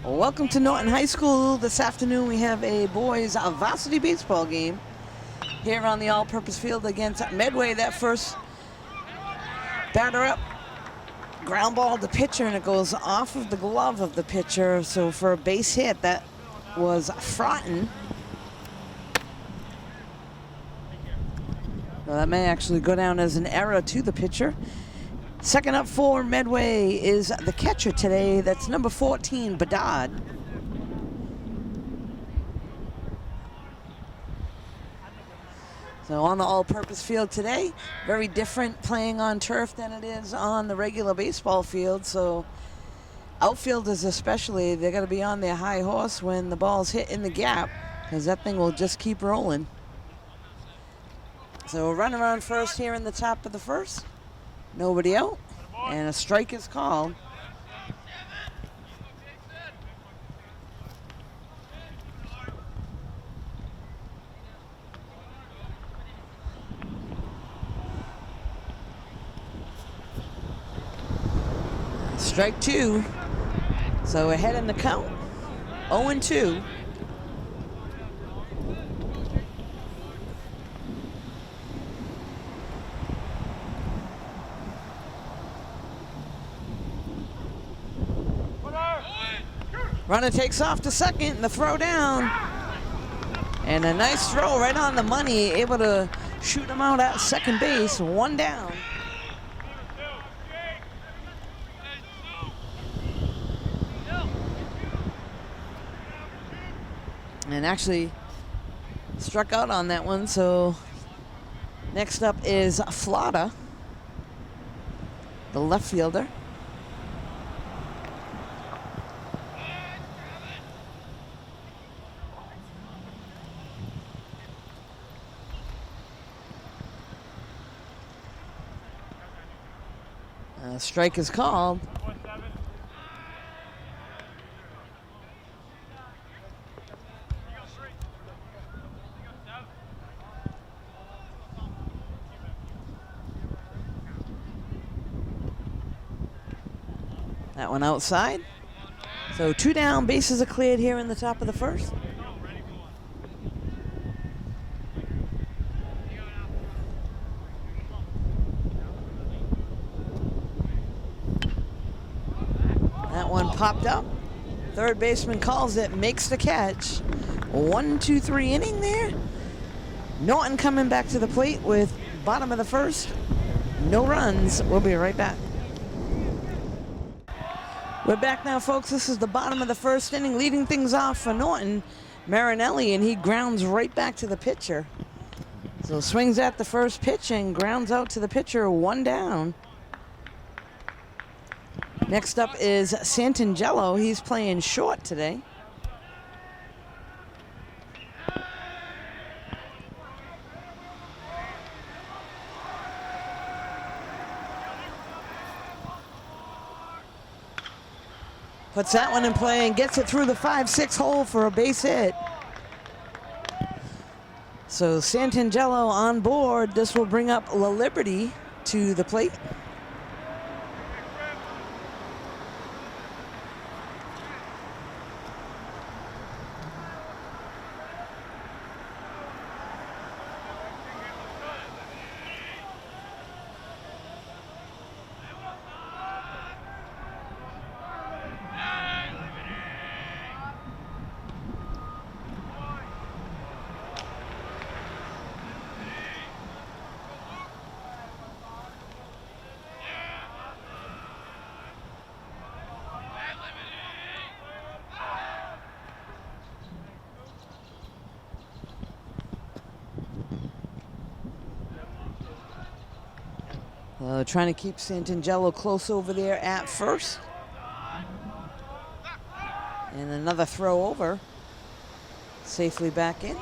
Welcome to Norton High School. This afternoon we have a boys varsity baseball game here on the all-purpose field against Medway. That first batter up, ground ball to pitcher, and it goes off of the glove of the pitcher. So for a base hit, that was Frotton. So that may actually go down as an error to the pitcher. Second up for Medway is the catcher today. That's number 14, Bedard. So on the all-purpose field today, very different playing on turf than it is on the regular baseball field. So outfielders especially, they're going to be on their high horse when the ball's hit in the gap, because that thing will just keep rolling. So a run around first here in the top of the first. Nobody out, and a strike is called. Strike two. So ahead in the count, 0-2. Runner takes off to second, and the throw down. And a nice throw right on the money, able to shoot him out at second base, one down. And actually struck out on that one, so next up is Flotta, the left fielder. Strike is called. That one outside. So two down, bases are cleared here in the top of the first. Popped up. Third baseman calls it, makes the catch. 1-2-3 inning there. Norton coming back to the plate with bottom of the first. No runs. We'll be right back. We're back now, folks. This is the bottom of the first inning. Leading things off for Norton, Marinelli, and he grounds right back to the pitcher. So swings at the first pitch and grounds out to the pitcher, one down. Next up is Santangelo. He's playing short today. Puts that one in play and gets it through the 5-6 hole for a base hit. So Santangelo on board. This will bring up La Liberty to the plate. Trying to keep Santangelo close over there at first. And another throw over. Safely back in.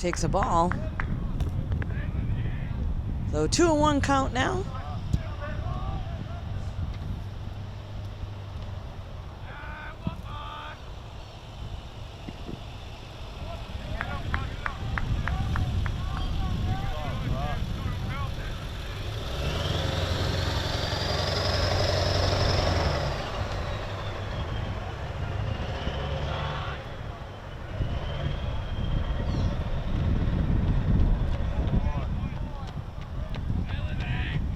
takes a ball. So 2-1 count now.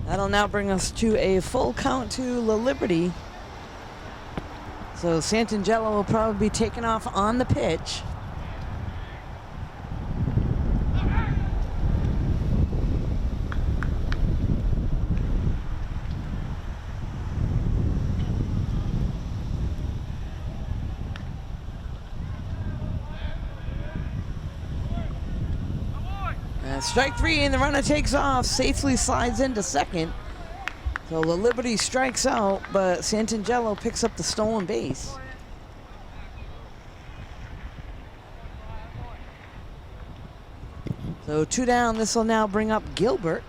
That'll now bring us to a full count to La Liberty. So Santangelo will probably be taken off on the pitch. Strike three, and the runner takes off, safely slides into second. So La Liberty strikes out, but Santangelo picks up the stolen base. So 2 down, this will now bring up Gilbert.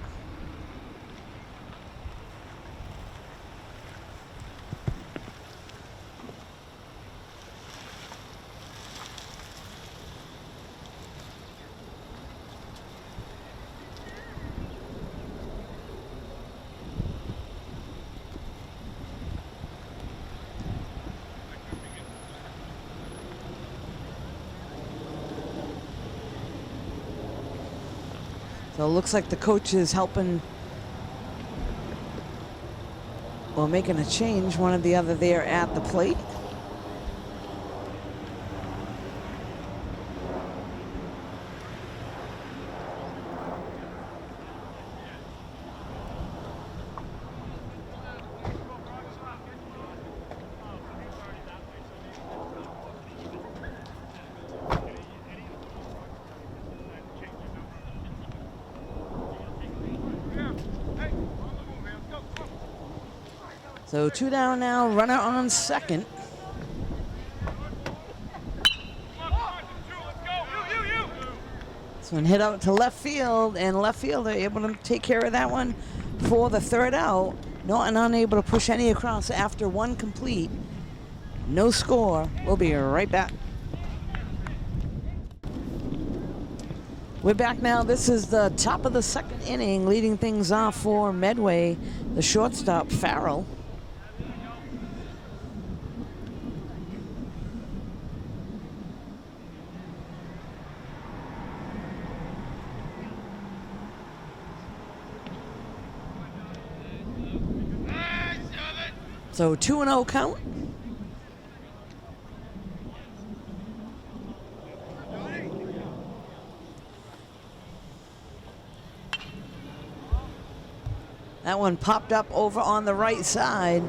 So it looks like the coach is helping, well, making a change, one or the other there at the plate. So 2 down now, runner on second. This one hit out to left field, and left field are able to take care of that one for the 3rd out. Norton unable to push any across after 1 complete. No score. We'll be right back. We're back now. This is the top of the 2nd inning, leading things off for Medway, the shortstop, Farrell. So 2-0 count. That one popped up over on the right side.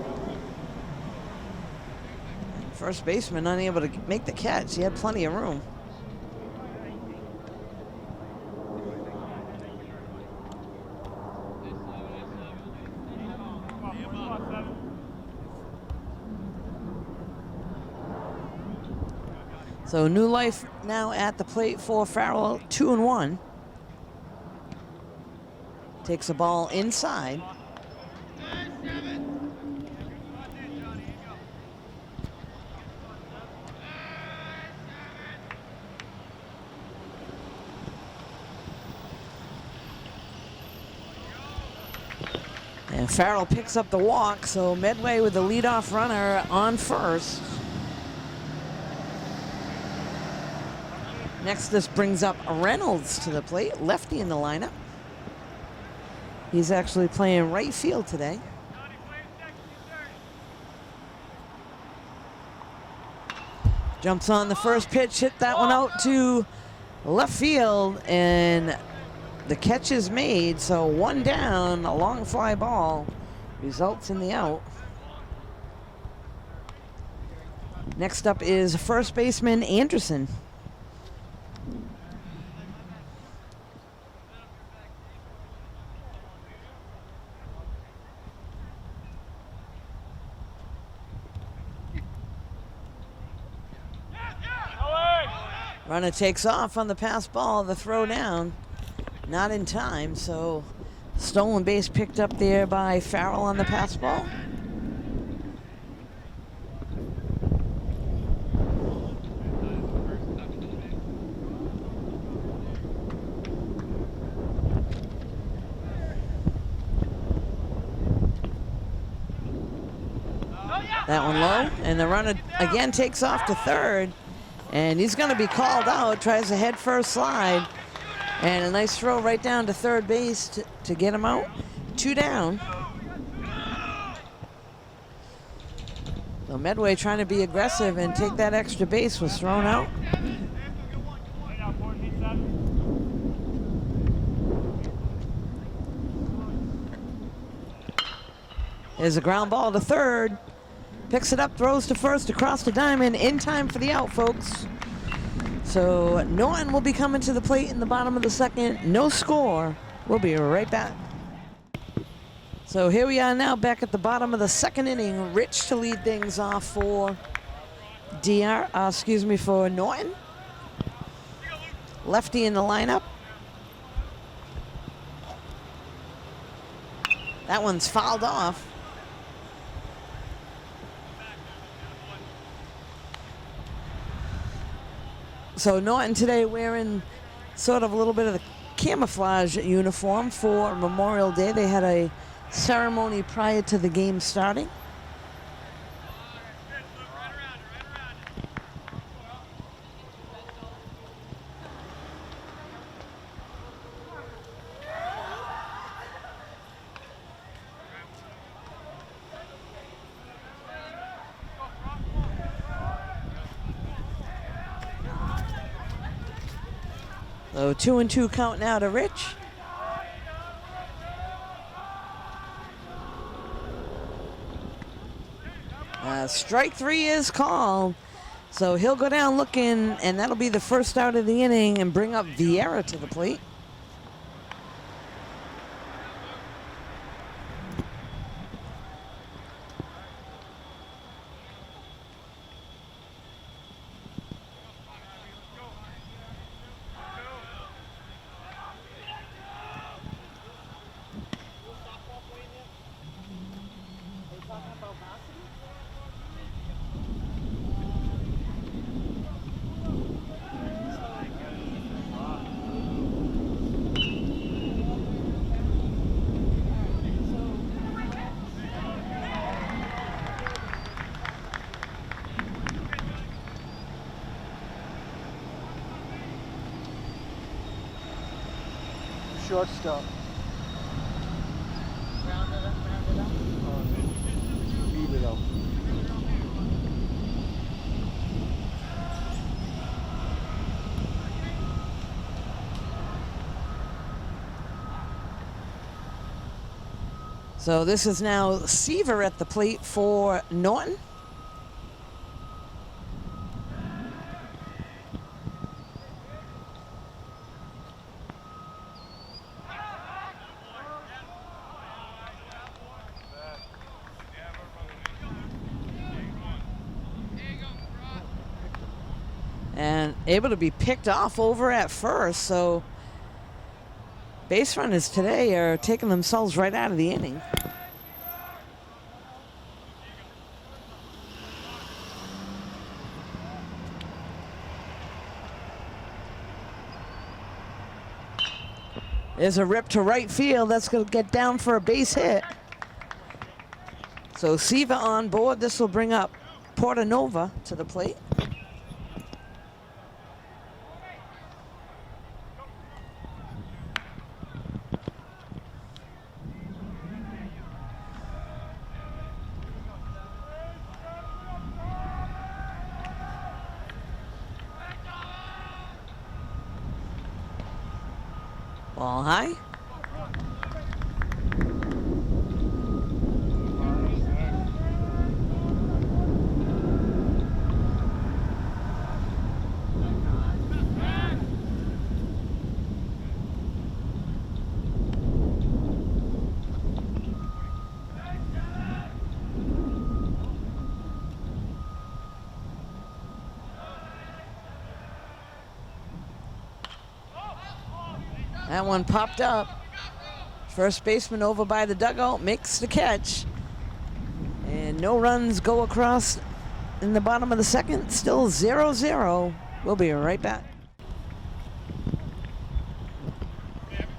First baseman unable to make the catch. He had plenty of room. So new life now at the plate for Farrell, 2-1. Takes the ball inside. And Farrell picks up the walk, so Medway with the leadoff runner on first. Next, this brings up Reynolds to the plate, lefty in the lineup. He's actually playing right field today. Jumps on the first pitch, hit that one out to left field, and the catch is made. So 1 down, a long fly ball results in the out. Next up is first baseman Anderson. Runner takes off on the pass ball, the throw down. Not in time, so stolen base picked up there by Farrell on the pass ball. That one low, and the runner again takes off to third, and he's going to be called out. Tries a head first slide, and a nice throw right down to third base to get him out. 2 down. So Medway trying to be aggressive and take that extra base was thrown out. There's a ground ball to third. Picks it up, throws to first across the diamond, in time for the out, folks. So Norton will be coming to the plate in the bottom of the second. No score. We'll be right back. So here we are now back at the bottom of the second inning. Rich to lead things off for for Norton. Lefty in the lineup. That one's fouled off. So Norton today wearing sort of a little bit of the camouflage uniform for Memorial Day. They had a ceremony prior to the game starting. So 2-2 count now to Rich. Strike 3 is called. So he'll go down looking, and that'll be the first out of the inning and bring up Vieira to the plate. Shortstop. Round it up. Beat it up. So this is now Seaver at the plate for Norton. And able to be picked off over at first, so base runners today are taking themselves right out of the inning. There's a rip to right field. That's going to get down for a base hit. So Siva on board. This will bring up Portanova to the plate. Ball high. That one popped up. First baseman over by the dugout makes the catch. And no runs go across in the bottom of the second. Still 0-0. We'll be right back.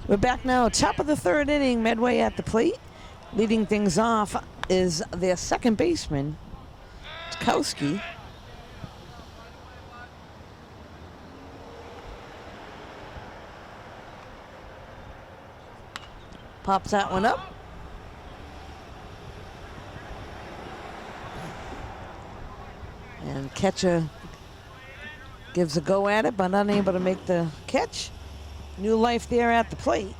We're back now. Top of the third inning. Medway at the plate. Leading things off is their second baseman, Tkowski. Pops that one up. And catcher gives a go at it, but unable to make the catch. New life there at the plate.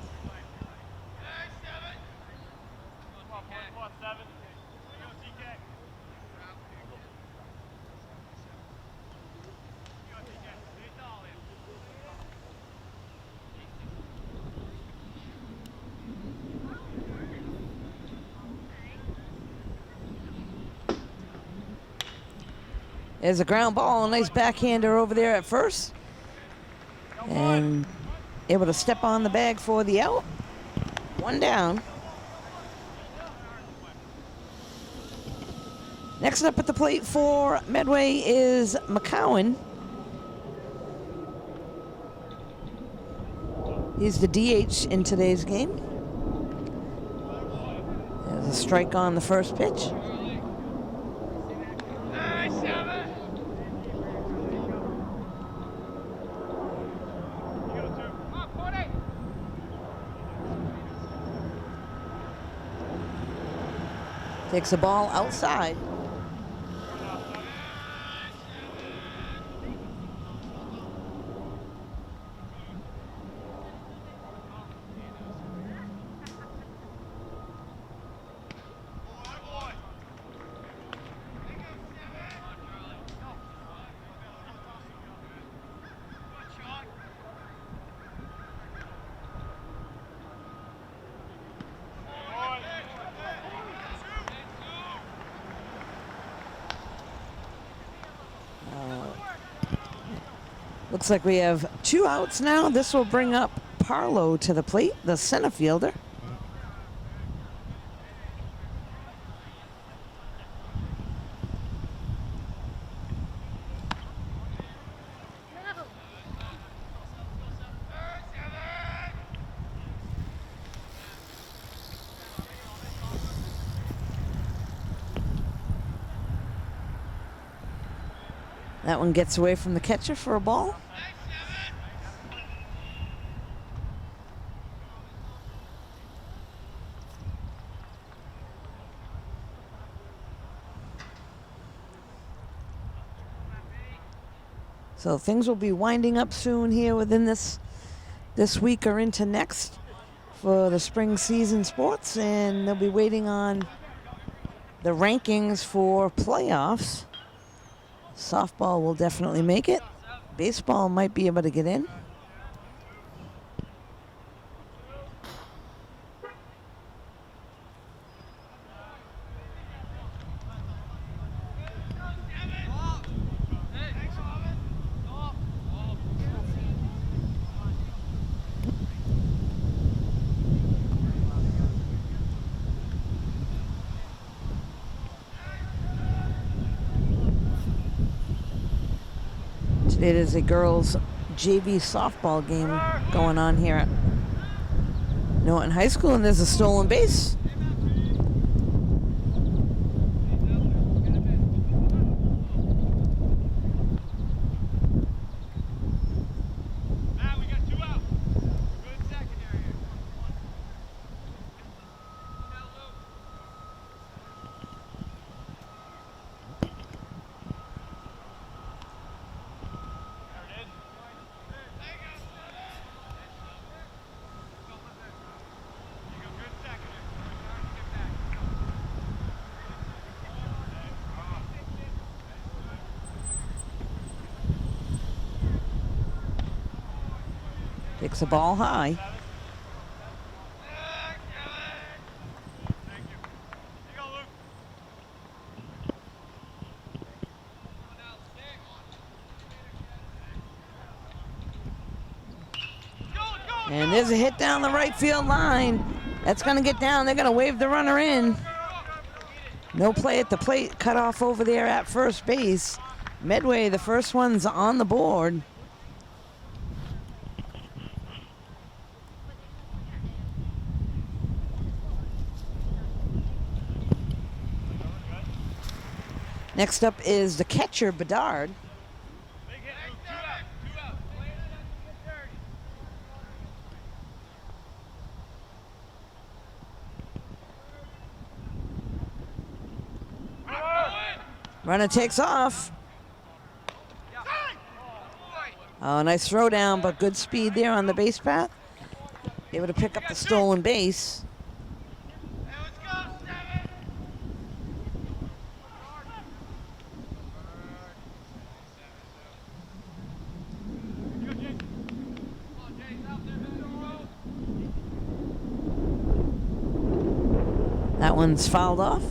There's a ground ball, a nice backhander over there at first. And able to step on the bag for the out. One down. Next up at the plate for Medway is McCowan. He's the DH in today's game. There's a strike on the first pitch. Takes the ball outside. Looks like we have 2 outs now. This will bring up Parlow to the plate, the center fielder. That one gets away from the catcher for a ball. So things will be winding up soon here within this week or into next for the spring season sports, and they'll be waiting on the rankings for playoffs. Softball will definitely make it. Baseball might be able to get in. It is a girls' JV softball game going on here at Norton High School, and there's a stolen base. Takes the ball high. And there's a hit down the right field line. That's going to get down. They're going to wave the runner in. No play at the plate. Cut off over there at first base. Medway, the first one's on the board. Next up is the catcher, Bedard. Runner takes off. Oh, nice throw down, but good speed there on the base path. Able to pick up the stolen base. That one's fouled off.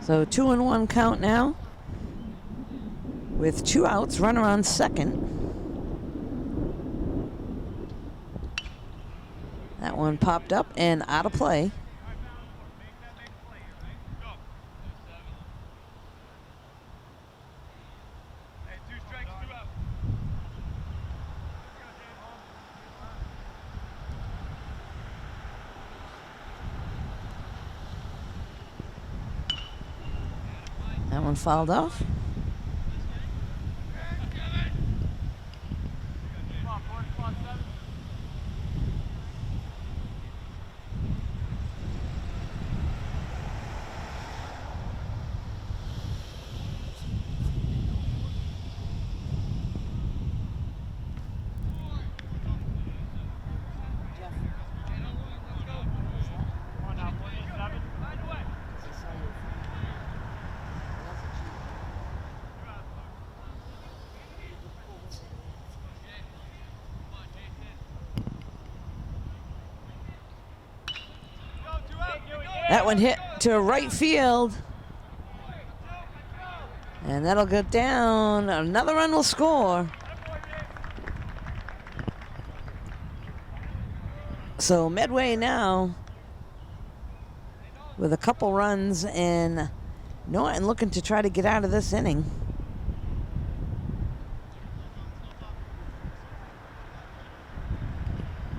So 2-1 count now. With 2 outs, runner on second. That one popped up and out of play. That one fouled off. That one hit to right field. And that'll go down. Another run will score. So Medway now with a couple runs, and Norton looking to try to get out of this inning.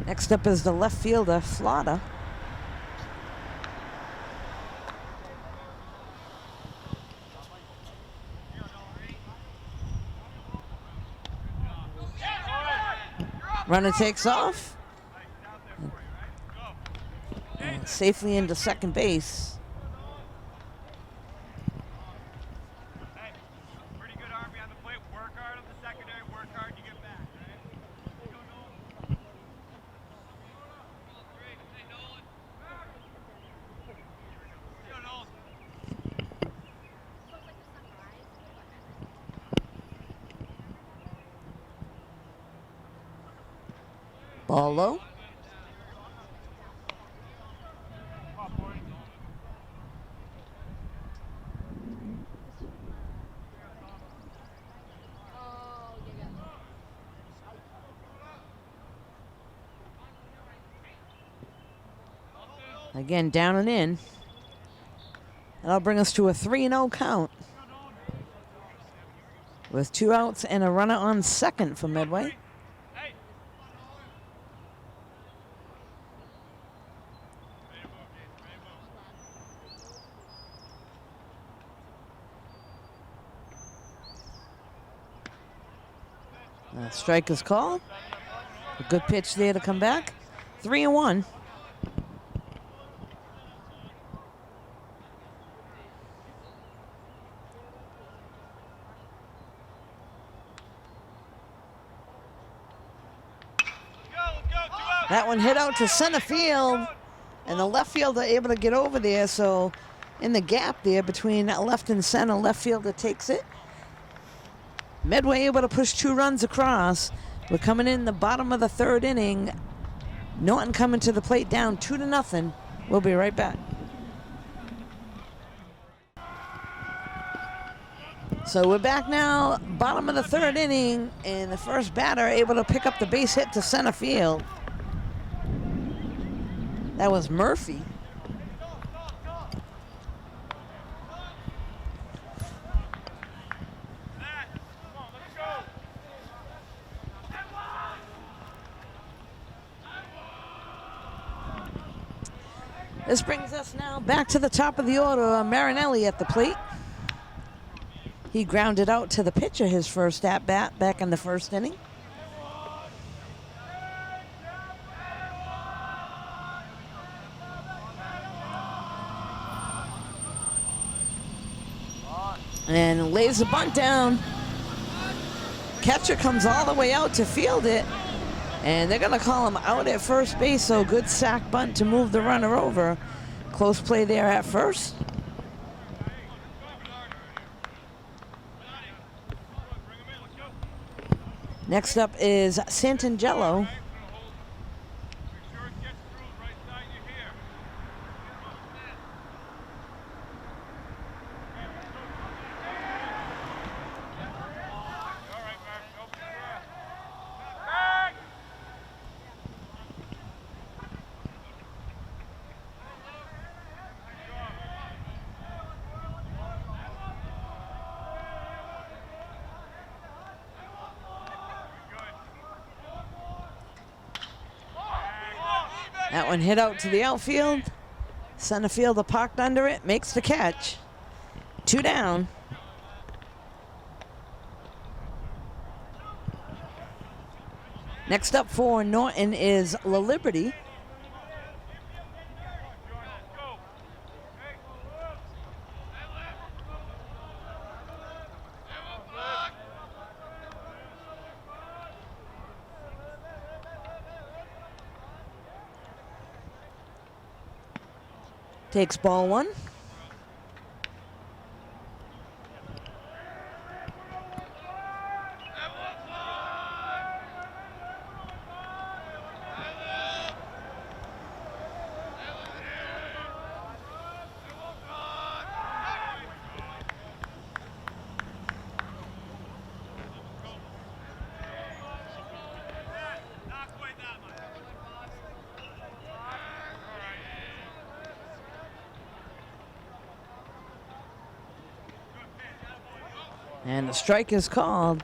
Next up is the left fielder, Flata. Runner takes off. And safely into second base. Pretty good arm behind the plate. Work hard on the secondary. Work hard, you get back. Ball low. Again, down and in. That'll bring us to a 3-0 count. With 2 outs and a runner on second for Medway. Strike is called. A good pitch there to come back. 3-1. That one hit out to center field. And the left fielder able to get over there, so in the gap there between left and center, left fielder takes it. Medway able to push 2 runs across. We're coming in the bottom of the 3rd inning. Norton coming to the plate down 2-0. We'll be right back. So we're back now, bottom of the 3rd inning, and the first batter able to pick up the base hit to center field. That was Murphy. This brings us now back to the top of the order. Marinelli at the plate. He grounded out to the pitcher his first at-bat back in the 1st inning. And lays the bunt down. Catcher comes all the way out to field it. And they're going to call him out at first base, so good sack bunt to move the runner over. Close play there at first. Next up is Santangelo. That one hit out to the outfield. Center fielder parked under it, makes the catch. 2 down. Next up for Norton is La Liberty. Takes ball 1. And the strike is called.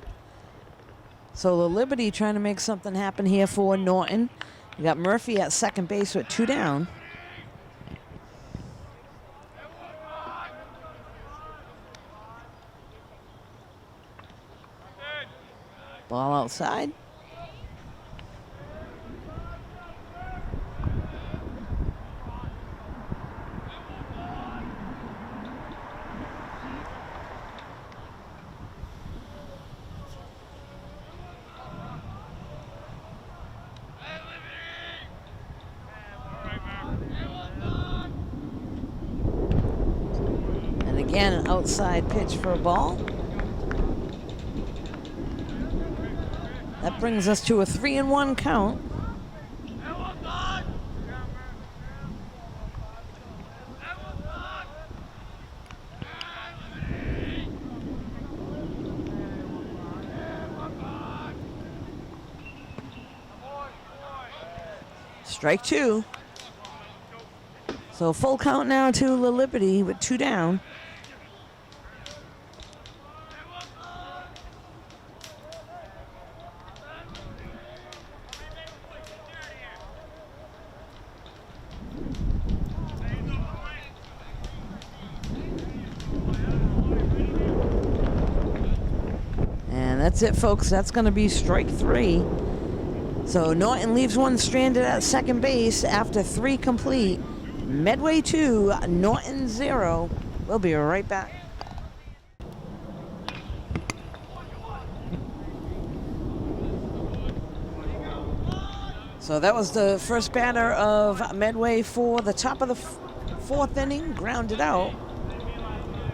So the Liberty trying to make something happen here for Norton. You got Murphy at second base with 2 down. Ball outside. Again, an outside pitch for a ball. That brings us to a 3-1 count. Strike 2. So full count now to La Liberty with 2 down. That's it, folks. That's going to be strike 3. So Norton leaves one stranded at second base after 3 complete. Medway 2, Norton 0. We'll be right back. So that was the first batter of Medway for the top of the fourth inning, grounded out.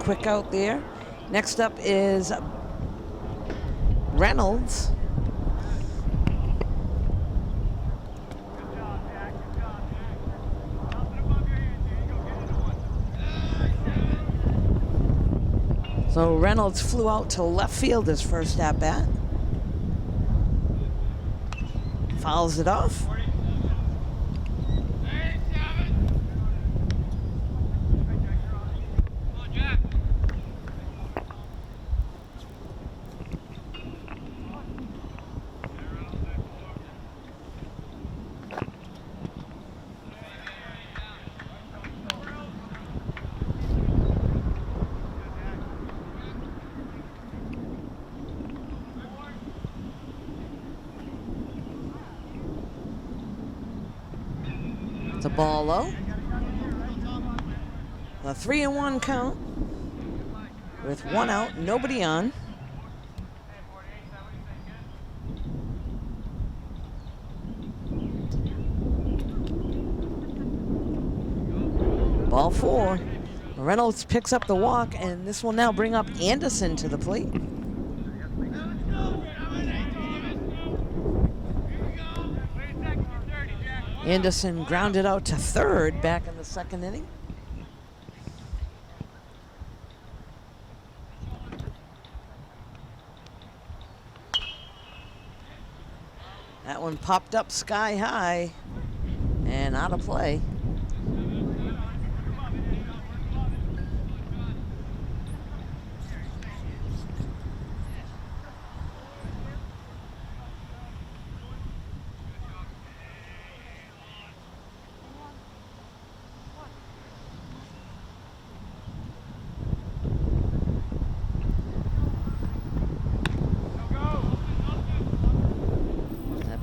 Quick out there. Next up is Reynolds. So Reynolds flew out to left field his first at bat. Fouls it off. It's a ball low. A 3-1 count with one out, nobody on. Ball 4. Reynolds picks up the walk, and this will now bring up Anderson to the plate. Anderson grounded out to third back in the second inning. That one popped up sky high and out of play.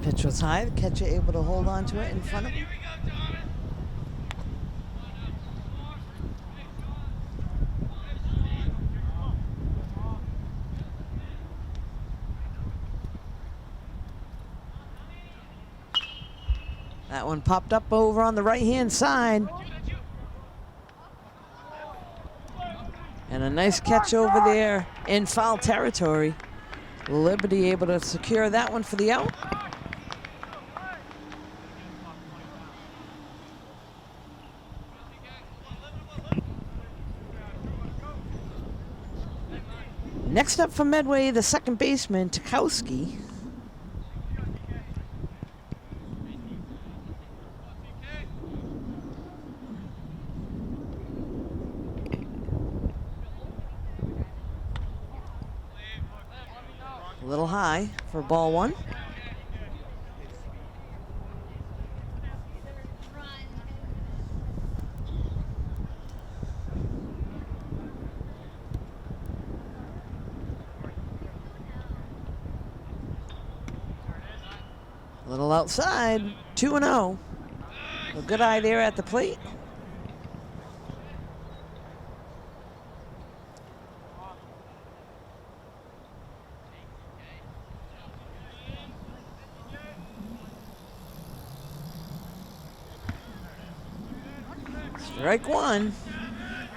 Pitch was high, the catcher able to hold on to it in front of him. That one popped up over on the right-hand side. And a nice catch over there in foul territory. Liberty able to secure that one for the out. Next up for Medway, the second baseman, Tukowski. A little high for ball 1. A little outside, 2-0. A good eye there at the plate. Strike 1.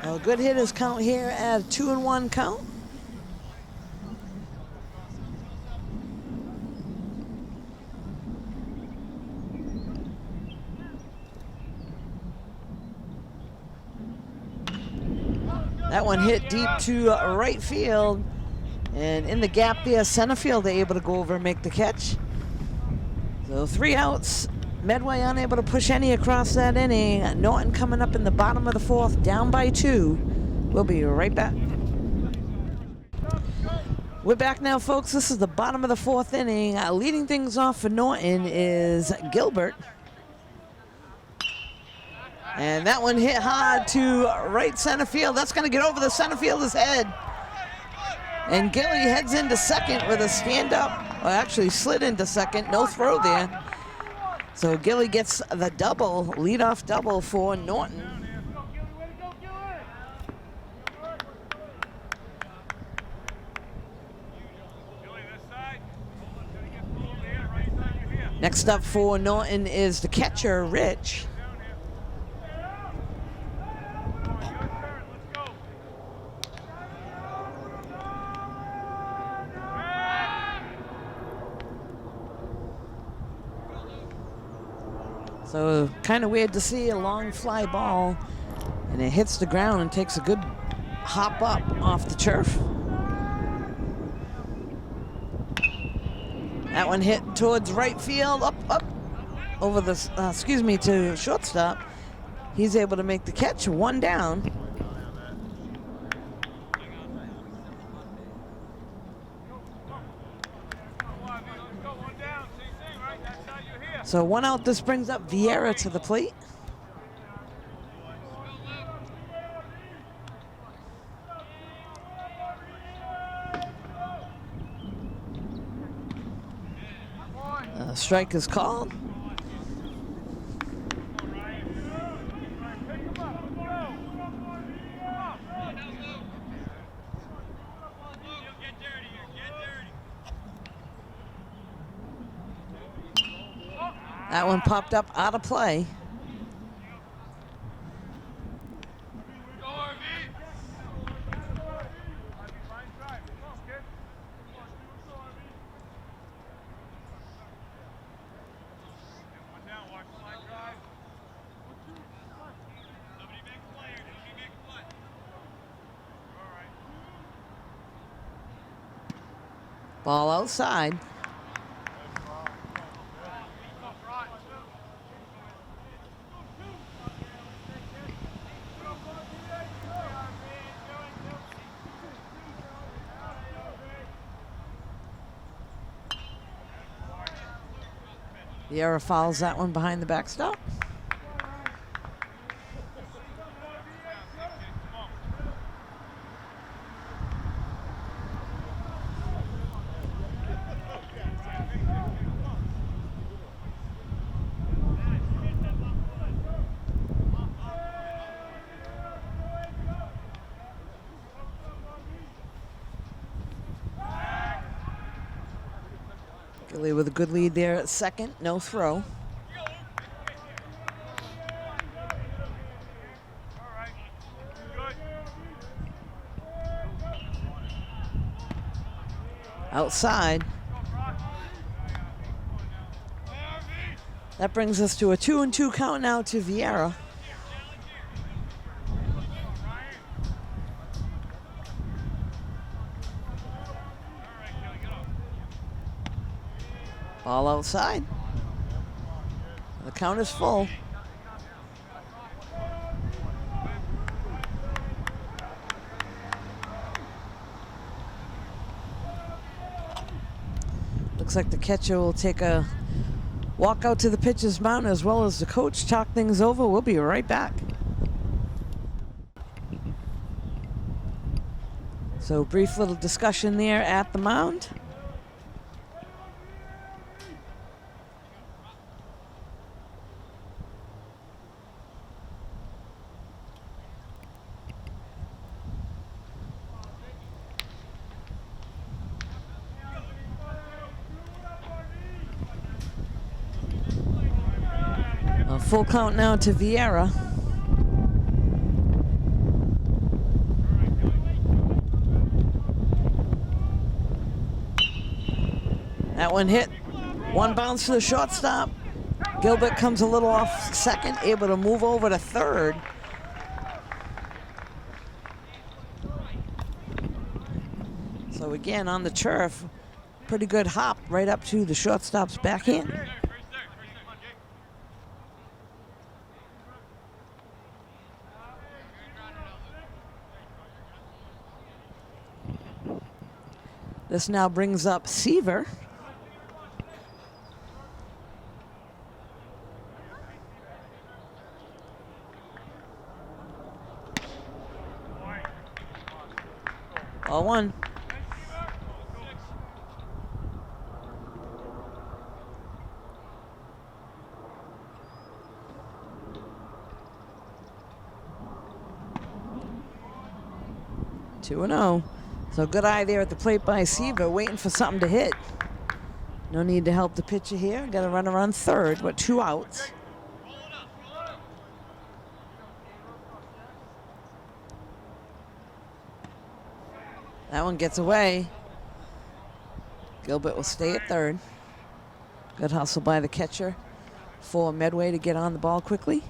A good hitters count here at a 2-1 count. That one hit deep to right field, and in the gap there, center field, they're able to go over and make the catch. So 3 outs. Medway unable to push any across that inning. Norton coming up in the bottom of the 4th, down by 2. We'll be right back. We're back now, folks. This is the bottom of the 4th inning. Leading things off for Norton is Gilbert. And that one hit hard to right center field. That's going to get over the center fielder's head. And Gilly heads into second with a stand-up. Well, actually slid into second. No throw there. So Gilly gets the double, leadoff double for Norton. Next up for Norton is the catcher, Rich. So kind of weird to see a long fly ball and it hits the ground and takes a good hop up off the turf. That one hit towards right field, up over the, to shortstop. He's able to make the catch, one down. So one out, this brings up Vieira to the plate. Strike is called. That one popped up out of play. Ball outside. Vieira fouls that one behind the backstop. Gilly with a good lead there at second, no throw. Outside. That brings us to a 2-2 count now to Vieira. Ball outside. The count is full. Looks like the catcher will take a walk out to the pitcher's mound as well as the coach talk things over. We'll be right back. So brief little discussion there at the mound. Full count now to Vieira. That one hit. One bounce to the shortstop. Gilbert comes a little off second, able to move over to third. So again, on the turf, pretty good hop right up to the shortstop's backhand. This now brings up Seaver. Ball one. Two and 0. So good eye there at the plate by Seaver, waiting for something to hit. No need to help the pitcher here. Got a runner on third with 2 outs. That one gets away. Gilbert will stay at third. Good hustle by the catcher for Medway to get on the ball quickly.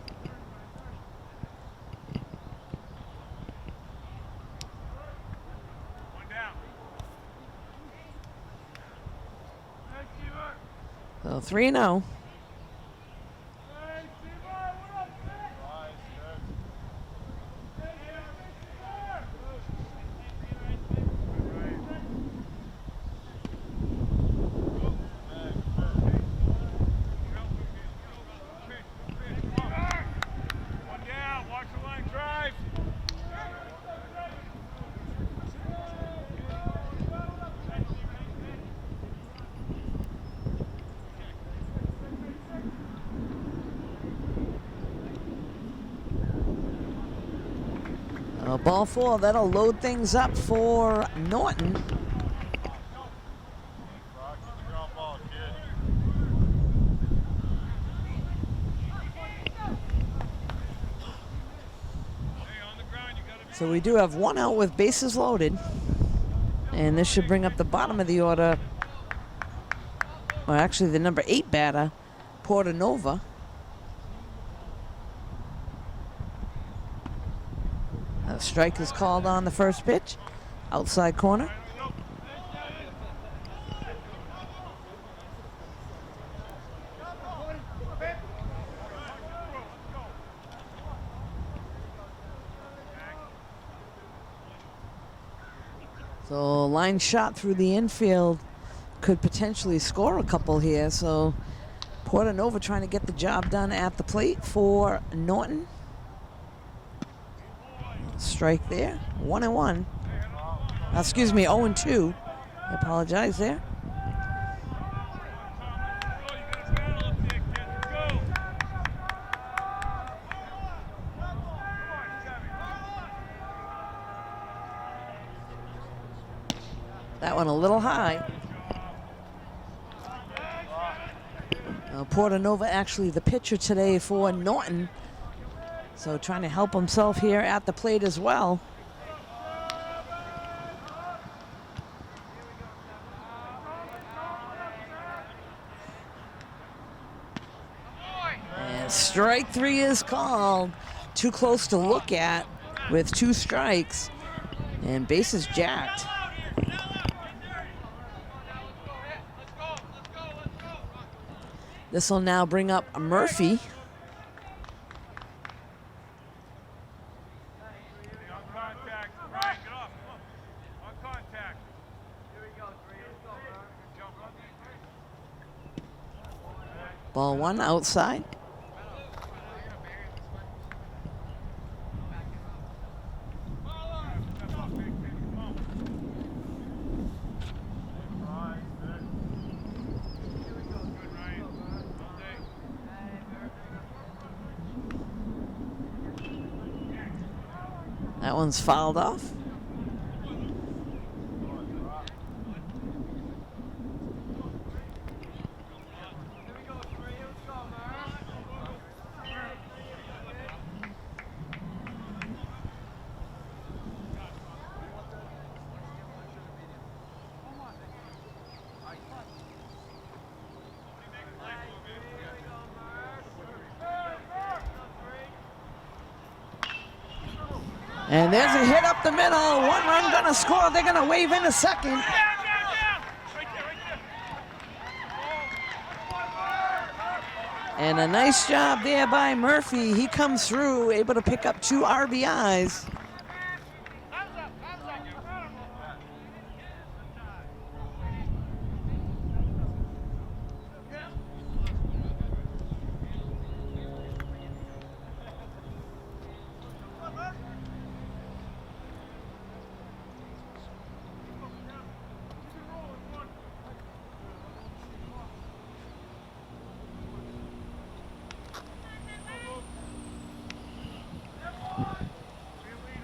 So 3-0. Ball 4, that'll load things up for Norton. So we do have 1 out with bases loaded. And this should bring up the bottom of the order. Or actually the number 8 batter, Portanova. A strike is called on the first pitch. Outside corner. So line shot through the infield could potentially score a couple here. So Portanova trying to get the job done at the plate for Norton. Strike there. 1-1. Excuse me, 0-2. I apologize there. That one a little high. Portanova actually the pitcher today for Norton. So trying to help himself here at the plate as well. And strike 3 is called. Too close to look at with 2 strikes. And bases jacked. This will now bring up Murphy. Ball 1 outside. That one's fouled off. And there's a hit up the middle. 1 run gonna score. They're gonna wave in a second. And a nice job there by Murphy. He comes through, able to pick up 2 RBIs.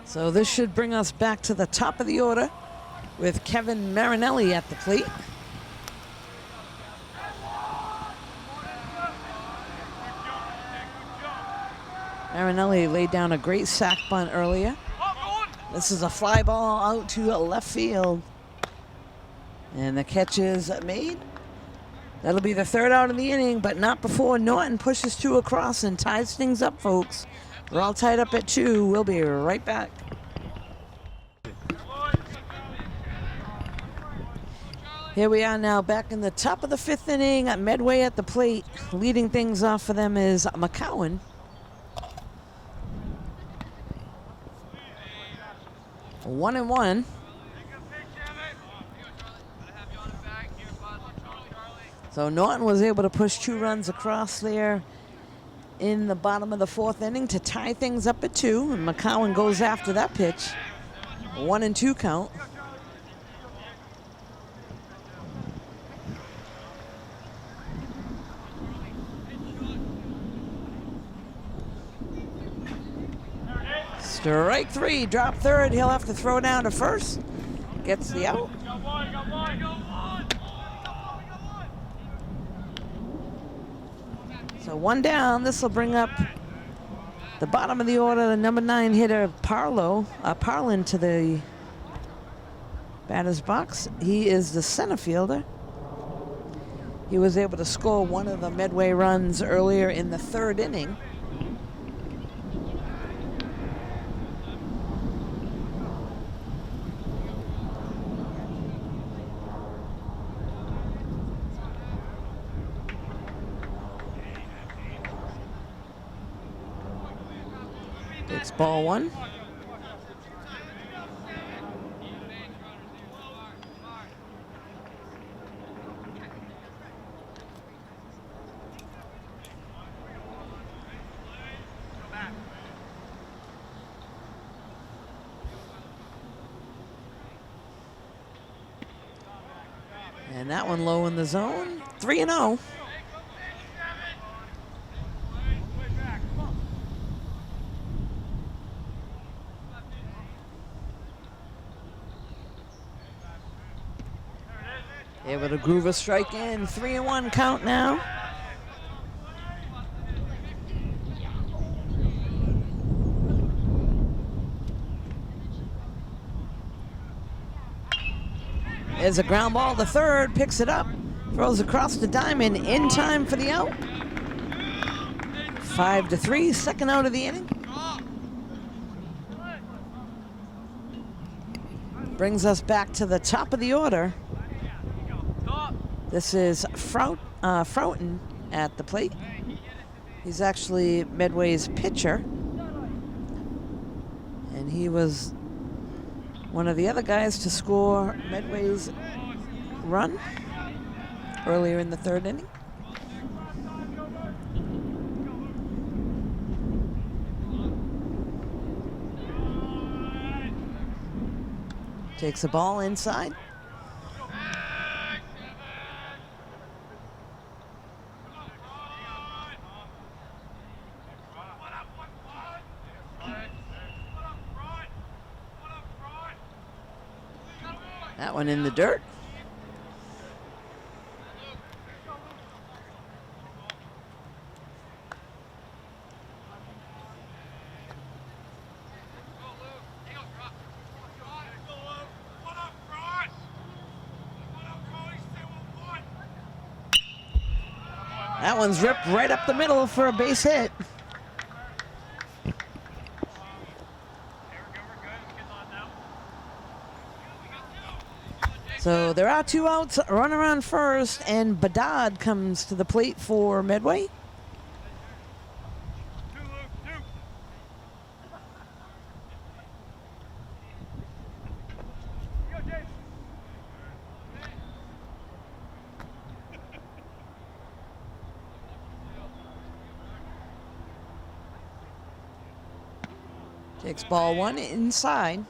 So this should bring us back to the top of the order with Kevin Marinelli at the plate. Marinelli laid down a great sack bunt earlier. This is a fly ball out to left field. And the catch is made. That'll be the third out of the inning, but not before Norton pushes two across and ties things up, folks. We're all tied up at 2. We'll be right back. Here we are now back in the top of the 5th inning. Medway at the plate. Leading things off for them is McCowan. One and one. So Norton was able to push 2 runs across there in the bottom of the 4th inning to tie things up at 2. And McCowan goes after that pitch. 1-2 count. Strike 3, drop third. He'll have to throw down to first. Gets the out. So 1 down. This will bring up the bottom of the order, the number 9 hitter Parlin to the batter's box. He is the center fielder. He was able to score one of the Medway runs earlier in the 3rd inning. It's ball 1. And that one low in the zone. 3-0. Able to groove a strike in. 3-1 count now. There's a ground ball to third. Picks it up. Throws across the diamond in time for the out. 5-3. Second out of the inning. Brings us back to the top of the order. This is Froughton at the plate. He's actually Medway's pitcher. And he was one of the other guys to score Medway's run earlier in the 3rd inning. Takes the ball inside. That one in the dirt. That one's ripped right up the middle for a base hit. So there are 2 outs, run around first, and Badad comes to the plate for Medway. Takes ball 1 inside.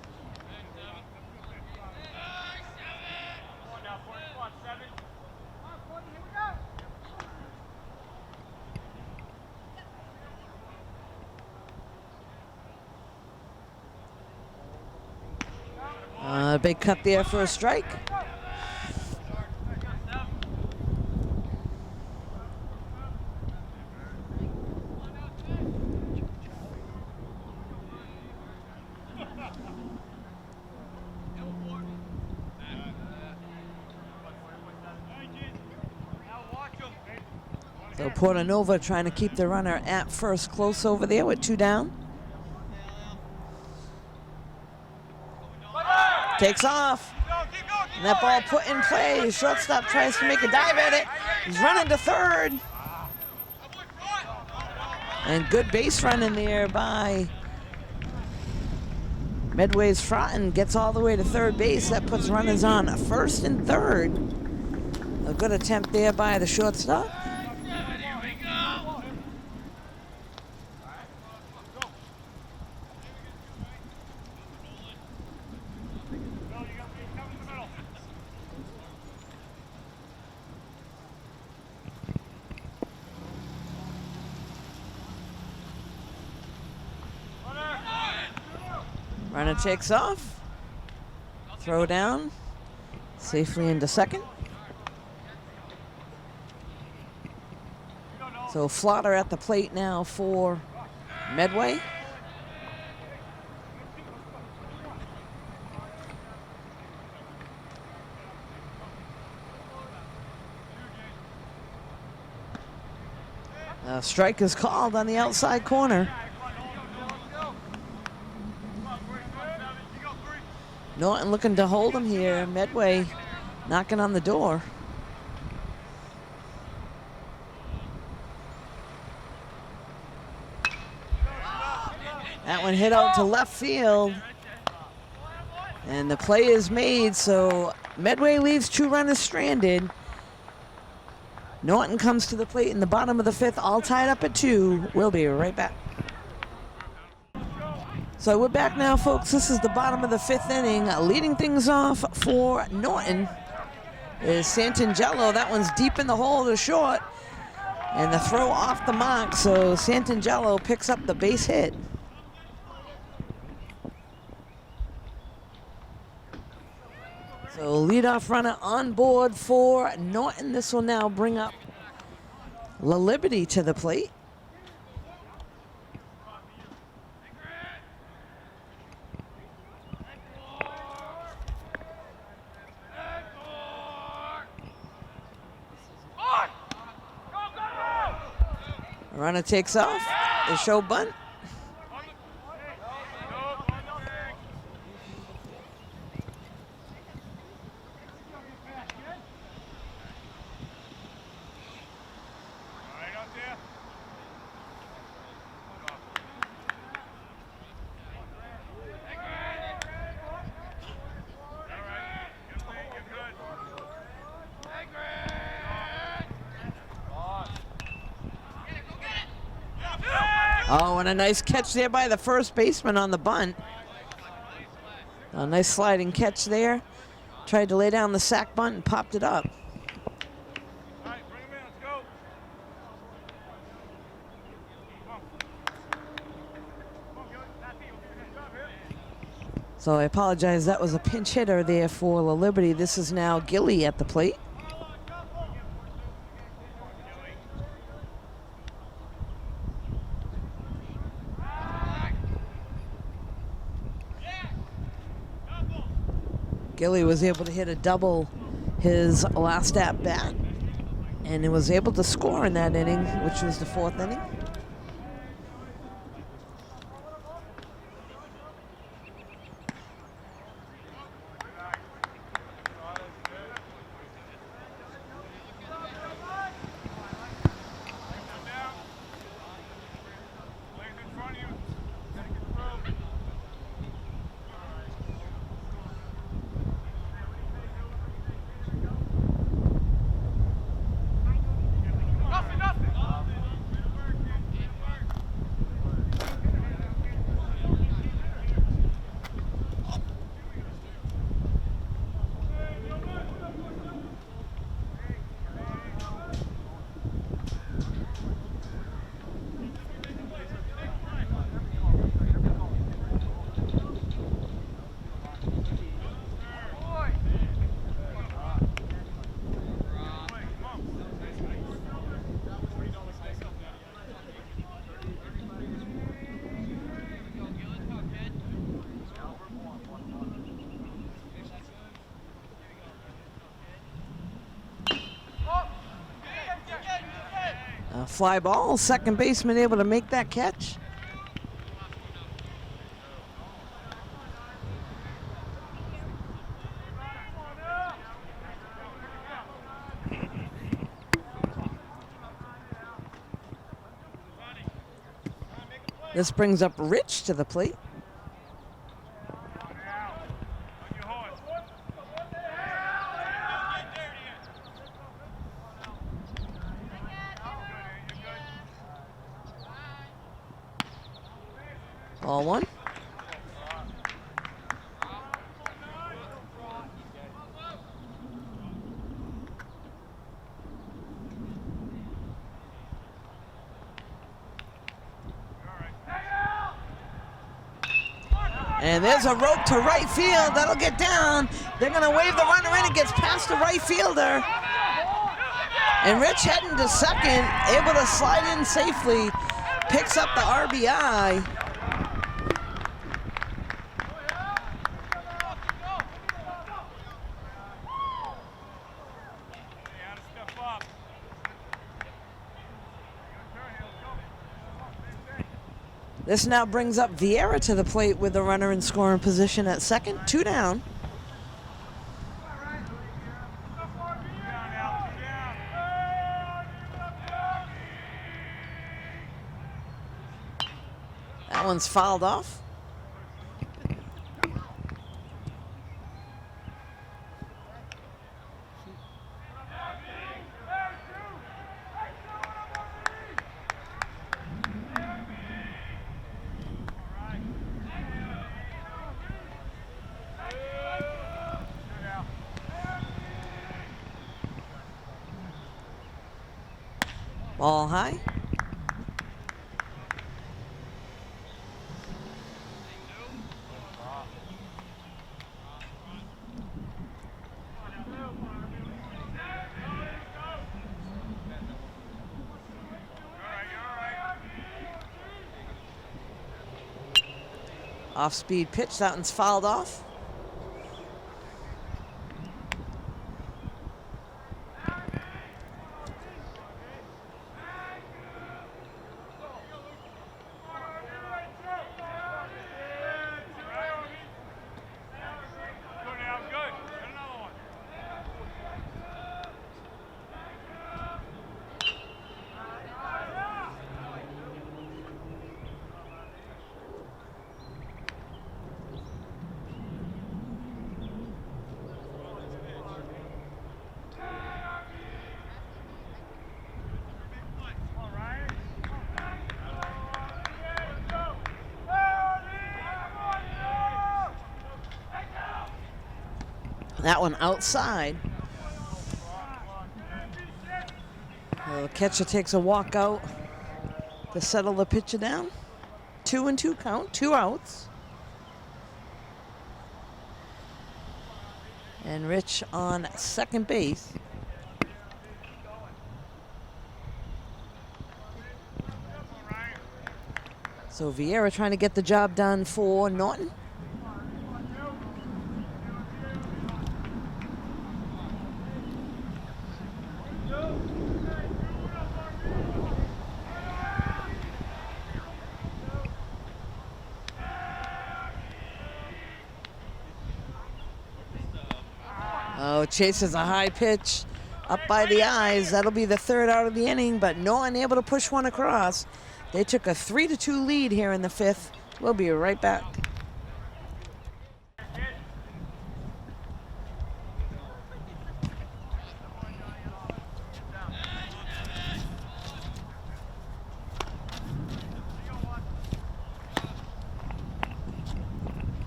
Big cut there for a strike. So Portanova trying to keep the runner at first close over there with 2 down. Takes off. And that ball put in play. Shortstop tries to make a dive at it. He's running to third. And good base running there by Medway's Frotton. Gets all the way to third base. That puts runners on first and third. A good attempt there by the shortstop. Runner takes off. Throw down. Safely into second. So Flotter at the plate now for Medway. A strike is called on the outside corner. Norton looking to hold him here. Medway knocking on the door. That one hit out to left field. And the play is made, so Medway leaves 2 runners stranded. Norton comes to the plate in the bottom of the 5th, all tied up at 2. We'll be right back. So we're back now, folks. This is the bottom of the 5th inning. Leading things off for Norton is Santangelo. That one's deep in the hole to short. And the throw off the mark, so Santangelo picks up the base hit. So leadoff runner on board for Norton. This will now bring up La Liberty to the plate. Runner takes off. The show bunt. Oh, and a nice catch there by the first baseman on the bunt. A nice sliding catch there. Tried to lay down the sack bunt and popped it up. So I apologize, that was a pinch hitter there for La Liberty. This is now Gilly at the plate. Gilly was able to hit a double his last at bat, and he was able to score in that inning, which was the 4th inning. fly ball. Second baseman able to make that catch. This brings up Rich to the plate. Ball one. And there's a rope to right field. That'll get down. They're going to wave the runner in. It gets past the right fielder. And Rich heading to second, able to slide in safely. Picks up the RBI. This now brings up Vieira to the plate with the runner in scoring position at second. 2 down. That one's fouled off. Ball high. Off-speed pitch, that one's fouled off. That one outside. The catcher takes a walk out to settle the pitcher down. 2-2 count, 2 outs. And Rich on second base. So Vieira trying to get the job done for Norton. Oh, chases a high pitch up by the eyes. That'll be the 3rd out of the inning, but Norton able to push one across. They took a 3-2 lead here in the 5th. We'll be right back.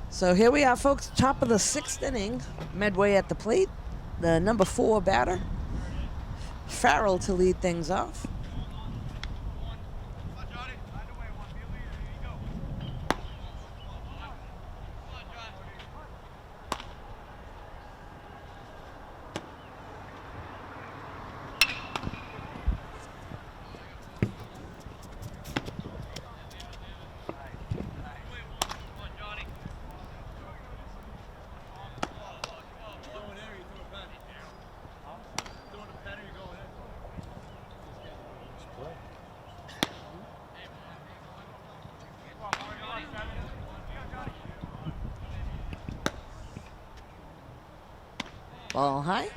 So here we are, folks, top of the 6th inning. Medway at the plate. The number 4 batter, Farrell, to lead things off. Ball high.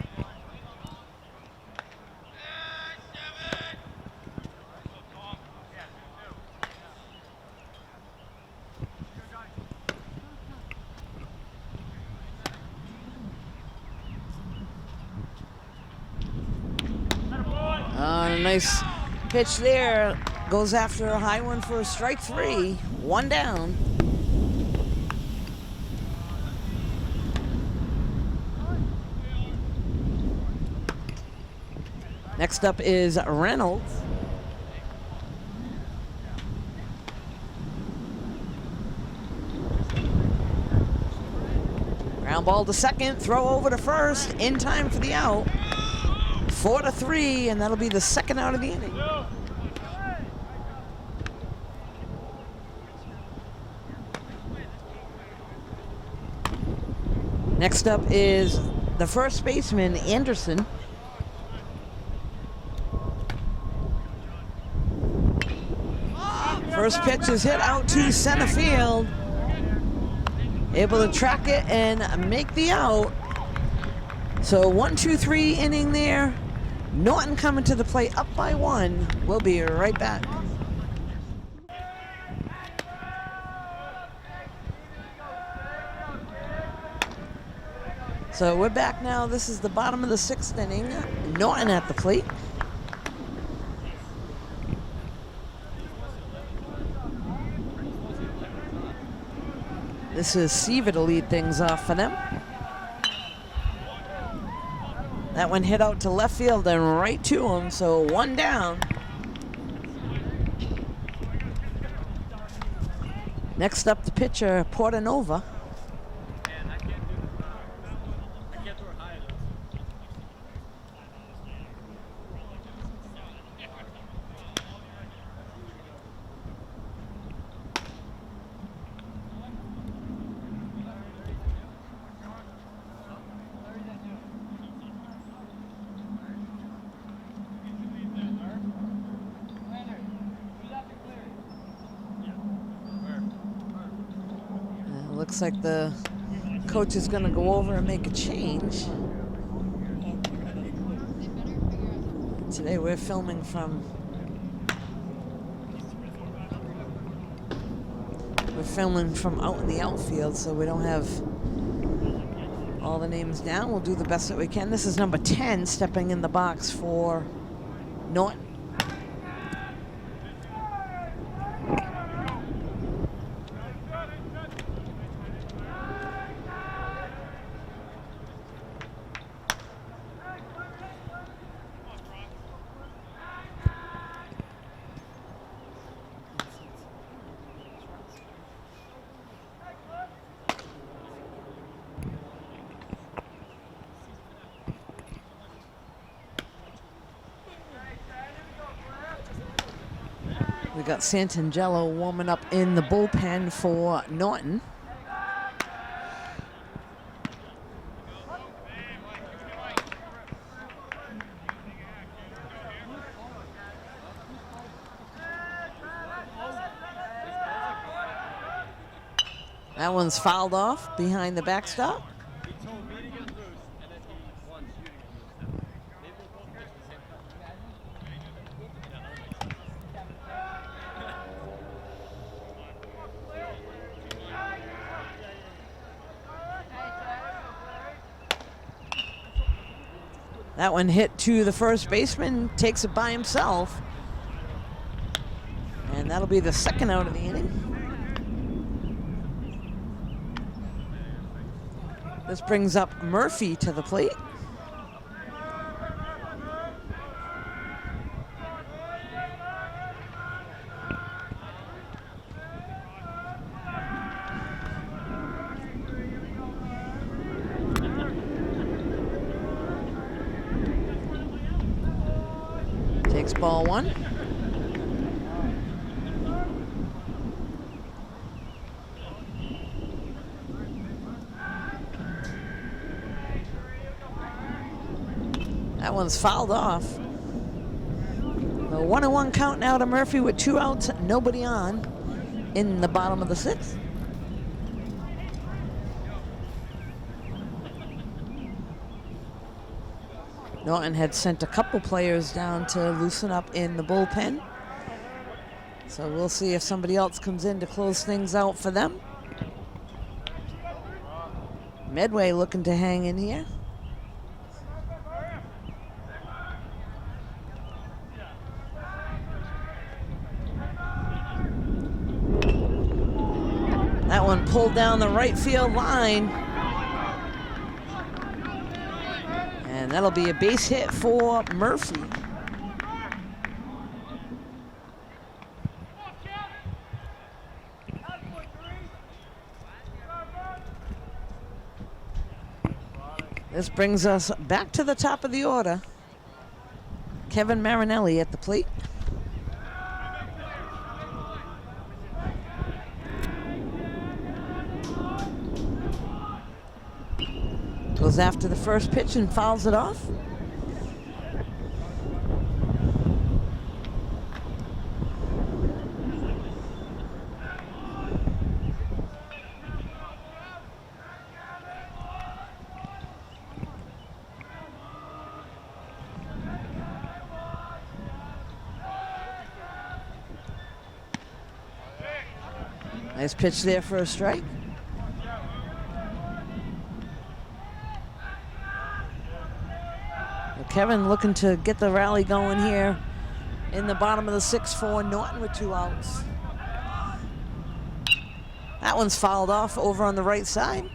A nice pitch there. Goes after a high one for a strike 3. 1 down. Next up is Reynolds. Ground ball to second, throw over to first, in time for the out. 4-3, and that'll be the second out of the inning. Next up is the first baseman, Anderson. First pitch is hit out to center field. Able to track it and make the out. So 1-2-3 inning there. Norton coming to the plate up by 1. We'll be right back. So we're back now. This is the bottom of the 6th inning. Norton at the plate. This is Seaver to lead things off for them. That one hit out to left field and right to him, so 1 down. Next up, the pitcher, Portanova. Looks like the coach is going to go over and make a change. Today we're filming from out in the outfield, so we don't have all the names down. We'll do the best that we can. This is number 10 stepping in the box for Norton. We got Santangelo warming up in the bullpen for Norton. That one's fouled off behind the backstop. That one hit to the first baseman, takes it by himself. And that'll be the second out of the inning. This brings up Murphy to the plate. Takes ball 1. That one's fouled off. The 1-1 count now to Murphy with 2 outs, nobody on in the bottom of the 6th. Norton had sent a couple players down to loosen up in the bullpen. So we'll see if somebody else comes in to close things out for them. Medway looking to hang in here. That one pulled down the right field line. And that'll be a base hit for Murphy. This brings us back to the top of the order. Kevin Marinelli at the plate. Goes after the first pitch and fouls it off. Nice pitch there for a strike. Kevin looking to get the rally going here in the bottom of the 6-4. Norton with 2 outs. That one's fouled off over on the right side.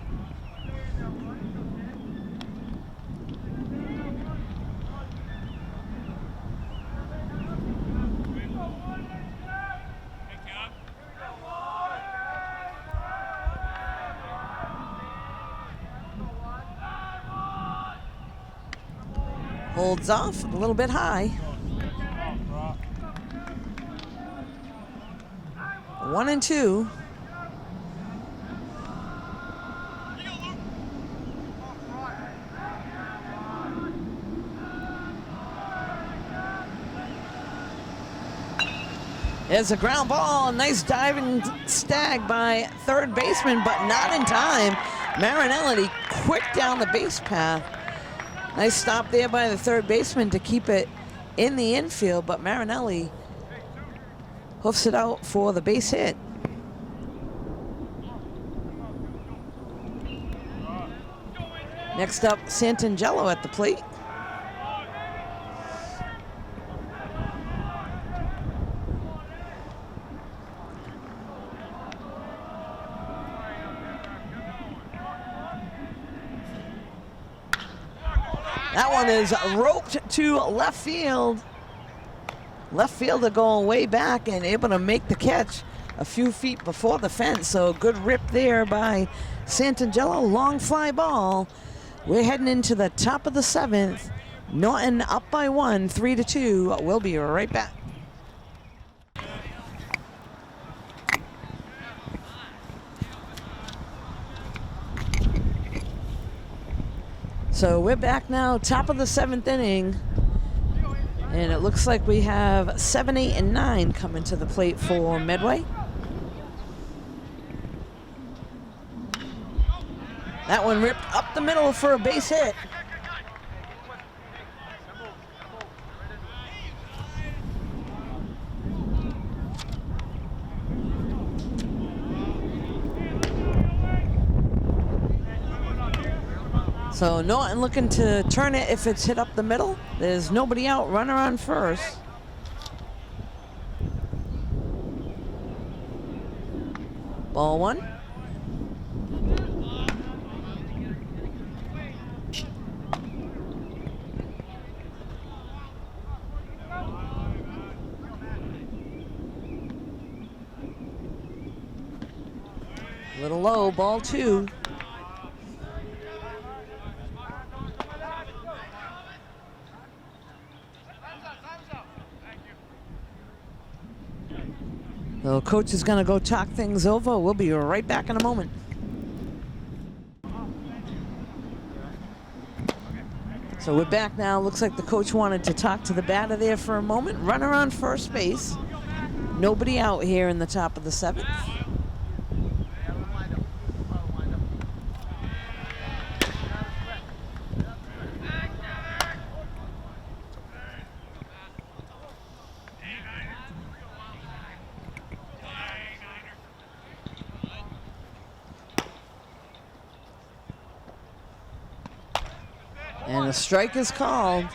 Holds off a little bit high. 1-2. There's a ground ball, a nice diving stag by third baseman, but not in time. Marinelli quick down the base path. Nice stop there by the third baseman to keep it in the infield, but Marinelli hoofs it out for the base hit. Next up, Santangelo at the plate. That one is roped to left field. Left fielder going way back and able to make the catch a few feet before the fence. So good rip there by Santangelo. Long fly ball. We're heading into the top of the 7th. Norton up by 1, 3-2. We'll be right back. So we're back now, top of the 7th inning. And it looks like we have 7, 8, and 9 coming to the plate for Medway. That one ripped up the middle for a base hit. So Norton looking to turn it if it's hit up the middle. There's nobody out, runner on first. Ball 1. A little low, ball 2. The coach is going to go talk things over. We'll be right back in a moment. So we're back now. Looks like the coach wanted to talk to the batter there for a moment. Runner on first base. Nobody out here in the top of the 7th. And a strike is called.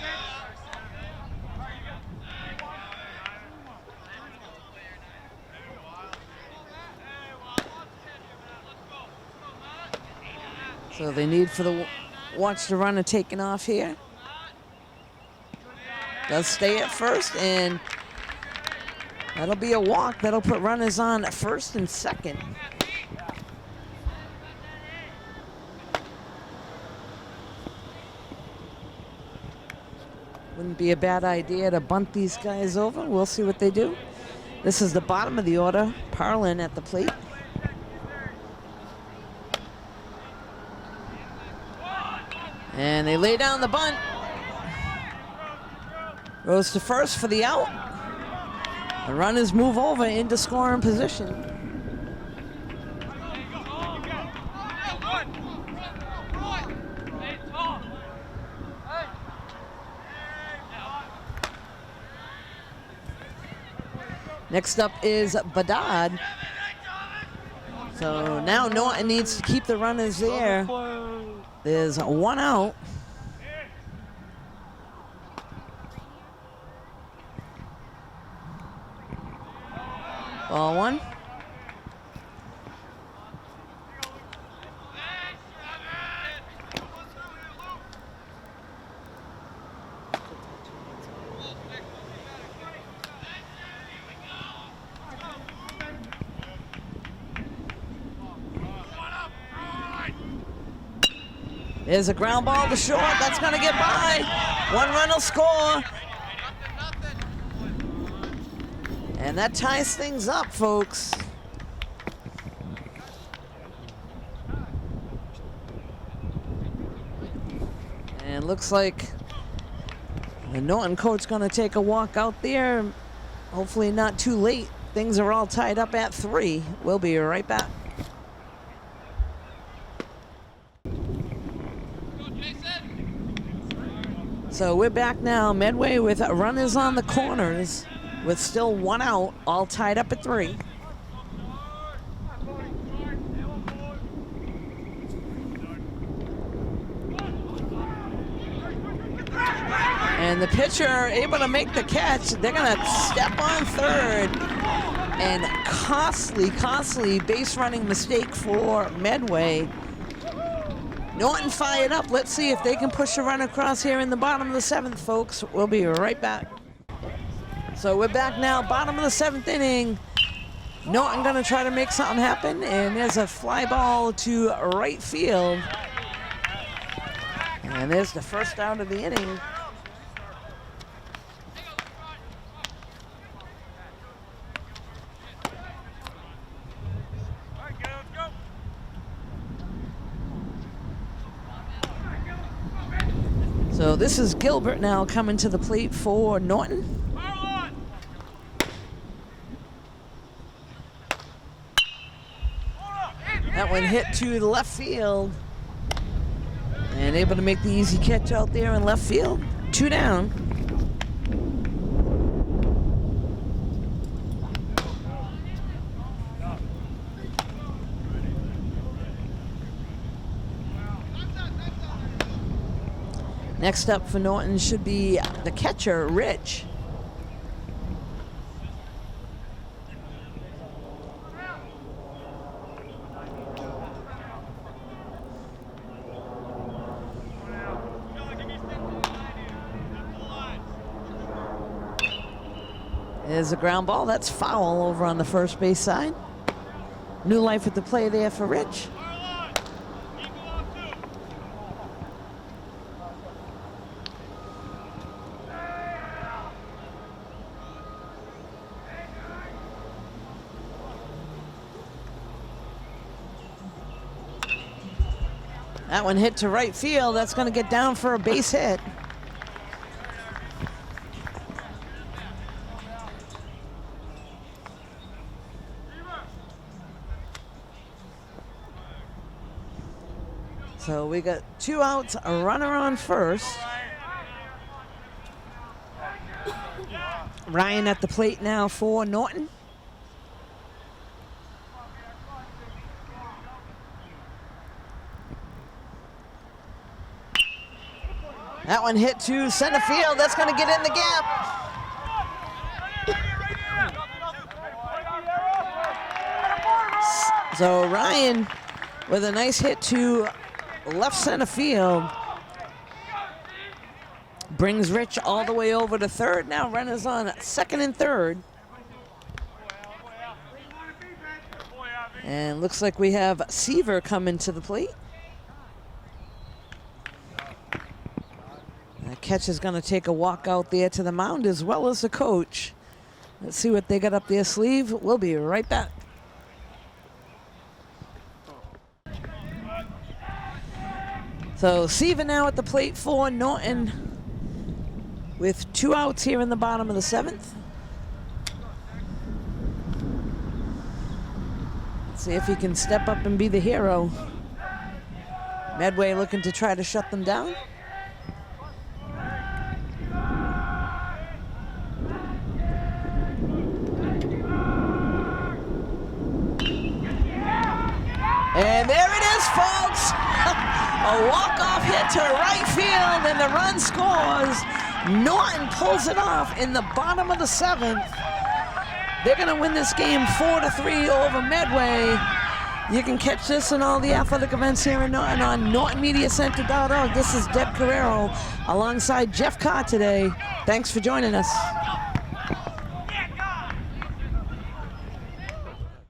So they need for the watch the runner taking off here. Does stay at first, and that'll be a walk. That'll put runners on at first and second. Wouldn't be a bad idea to bunt these guys over. We'll see what they do. This is the bottom of the order. Parlin at the plate. And they lay down the bunt. Goes to first for the out. The runners move over into scoring position. Next up is Badad. So now Norton needs to keep the runners there. There's one out. Ball one. There's a ground ball to short. That's going to get by. One run will score. And that ties things up, folks. And looks like the Norton coach going to take a walk out there. Hopefully not too late. Things are all tied up at 3. We'll be right back. So we're back now. Medway with runners on the corners with still one out, all tied up at 3. And the pitcher able to make the catch. They're going to step on third. And costly base running mistake for Medway. Norton fired up. Let's see if they can push a run across here in the bottom of the 7th, folks. We'll be right back. So we're back now, bottom of the 7th inning. Norton gonna try to make something happen, and there's a fly ball to right field. And there's the first out of the inning. So this is Gilbert now coming to the plate for Norton. That one hit to the left field. And able to make the easy catch out there in left field. 2 down. Next up for Norton should be the catcher, Rich. There's a ground ball. That's foul over on the first base side. New life at the play there for Rich. That one hit to right field. That's going to get down for a base hit. So we got 2 outs, a runner on first. Ryan at the plate now for Norton. That one hit to center field. That's going to get in the gap. So Ryan with a nice hit to left center field brings Rich all the way over to third. Now runners on second and third. And looks like we have Seaver coming to the plate. That catch is going to take a walk out there to the mound as well as the coach. Let's see what they got up their sleeve. We'll be right back. So Seaver now at the plate for Norton with 2 outs here in the bottom of the 7th. Let's see if he can step up and be the hero. Medway looking to try to shut them down. And there it is, folks. A walk-off hit to right field, and the run scores. Norton pulls it off in the bottom of the 7th. They're going to win this game 4-3 over Medway. You can catch this and all the athletic events here in Norton on NortonMediaCenter.org. This is Deb Carrero alongside Jeff Carr today. Thanks for joining us.